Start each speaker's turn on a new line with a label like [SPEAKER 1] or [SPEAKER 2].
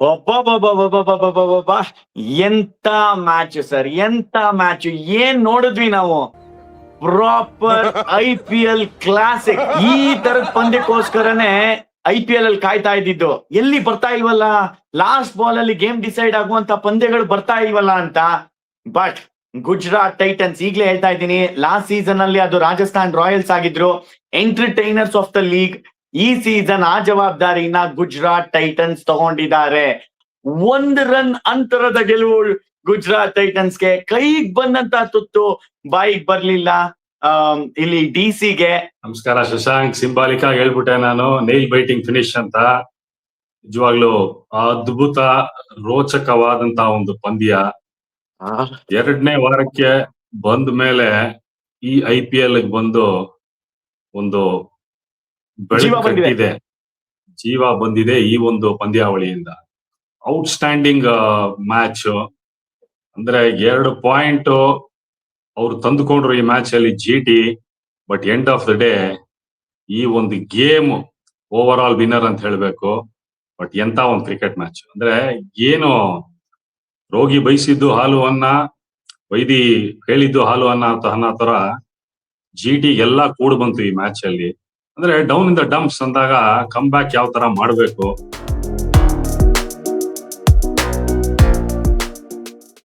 [SPEAKER 1] ಒಬ್ಬ ಎಂತ match sir, ಎಂತ ಮ್ಯಾಚ್! ಏನ್ ನೋಡಿದ್ವಿ ನಾವು! Proper IPL classic. ಈ ತರದ ಪಂದ್ಯಕ್ಕೋಸ್ಕರನೇ IPL ಅಲ್ಲಿ ಕಾಯ್ತಾ ಇದ್ದಿದ್ದು. ಎಲ್ಲಿ ಬರ್ತಾ ಇಲ್ವಲ್ಲ, ಲಾಸ್ಟ್ ಬಾಲ್ ಅಲ್ಲಿ ಗೇಮ್ ಡಿಸೈಡ್ ಆಗುವಂತ ಪಂದ್ಯಗಳು ಬರ್ತಾ ಇಲ್ವಲ್ಲ ಅಂತ. ಬಟ್ ಗುಜರಾತ್ ಟೈಟನ್ಸ್, ಈಗ್ಲೇ ಹೇಳ್ತಾ ಇದ್ದೀನಿ, ಲಾಸ್ಟ್ ಸೀಸನ್ ಅಲ್ಲಿ ಅದು ರಾಜಸ್ಥಾನ್ ರಾಯಲ್ಸ್ ಆಗಿದ್ರು ಎಂಟರ್ಟೈನರ್ಸ್ ಆಫ್ ದ ಲೀಗ್. ಈ ಸೀಸನ್ ಆ ಜವಾಬ್ದಾರಿನ ಗುಜರಾತ್ ಟೈಟನ್ಸ್ ತಗೊಂಡಿದ್ದಾರೆ. 1 ರನ್ ಅಂತರದ ಗೆಲುವು ಗುಜರಾತ್ ಟೈಟನ್ಸ್ಗೆ. ಕೈಗೆ ಬಂದಂತ ತುತ್ತು ಬಾಯಿಗೆ ಬರ್ಲಿಲ್ಲ ಇಲ್ಲಿ DC ಗೆ.
[SPEAKER 2] ನಮಸ್ಕಾರ ಶಶಾಂಕ್, ಸಿಂಬಾಲಿಕ್ ಆಗಿ ಹೇಳ್ಬಿಟ್ಟೆ ನಾನು, ನೈಲ್ ಬೈಟಿಂಗ್ ಫಿನಿಶ್ ಅಂತ. ನಿಜವಾಗ್ಲು ಅದ್ಭುತ ರೋಚಕವಾದಂತ ಒಂದು ಪಂದ್ಯ. 2ನೇ ವಾರಕ್ಕೆ ಬಂದ ಮೇಲೆ ಈ IPL ಬಂದು ಒಂದು ಬೆಳಕಿದೆ, ಜೀವ ಬಂದಿದೆ ಈ ಒಂದು ಪಂದ್ಯಾವಳಿಯಿಂದ. Outstanding match. ಅಂದ್ರೆ 2 ಪಾಯಿಂಟ್ ಅವ್ರು ತಂದುಕೊಂಡ್ರು ಈ ಮ್ಯಾಚ್ ಅಲ್ಲಿ GT. But end of the day ಈ ಒಂದು ಗೇಮ್ ಓವರ್ ಆಲ್ ವಿನ್ನರ್ ಅಂತ ಹೇಳ್ಬೇಕು. ಬಟ್ ಎಂತ ಒಂದು ಕ್ರಿಕೆಟ್ ಮ್ಯಾಚ್ ಅಂದ್ರೆ, ಏನು ರೋಗಿ ಬಯಸಿದ್ದು ಹಾಲು ಅನ್ನ, ವೈದಿ ಹೇಳಿದ್ದು ಹಾಲು ಅನ್ನೋ ತರ GT ಎಲ್ಲ ಕೂಡ್ ಬಂತು ಈ ಮ್ಯಾಚ್ ಅಲ್ಲಿ. ಅಂದ್ರೆ ಡೌನ್ ಇನ್ ದ ಡಂಪ್ಸ್ ಅಂದಾಗ ಕಮ್ ಬ್ಯಾಕ್ ಯಾವ ತರ ಮಾಡ್ಬೇಕು,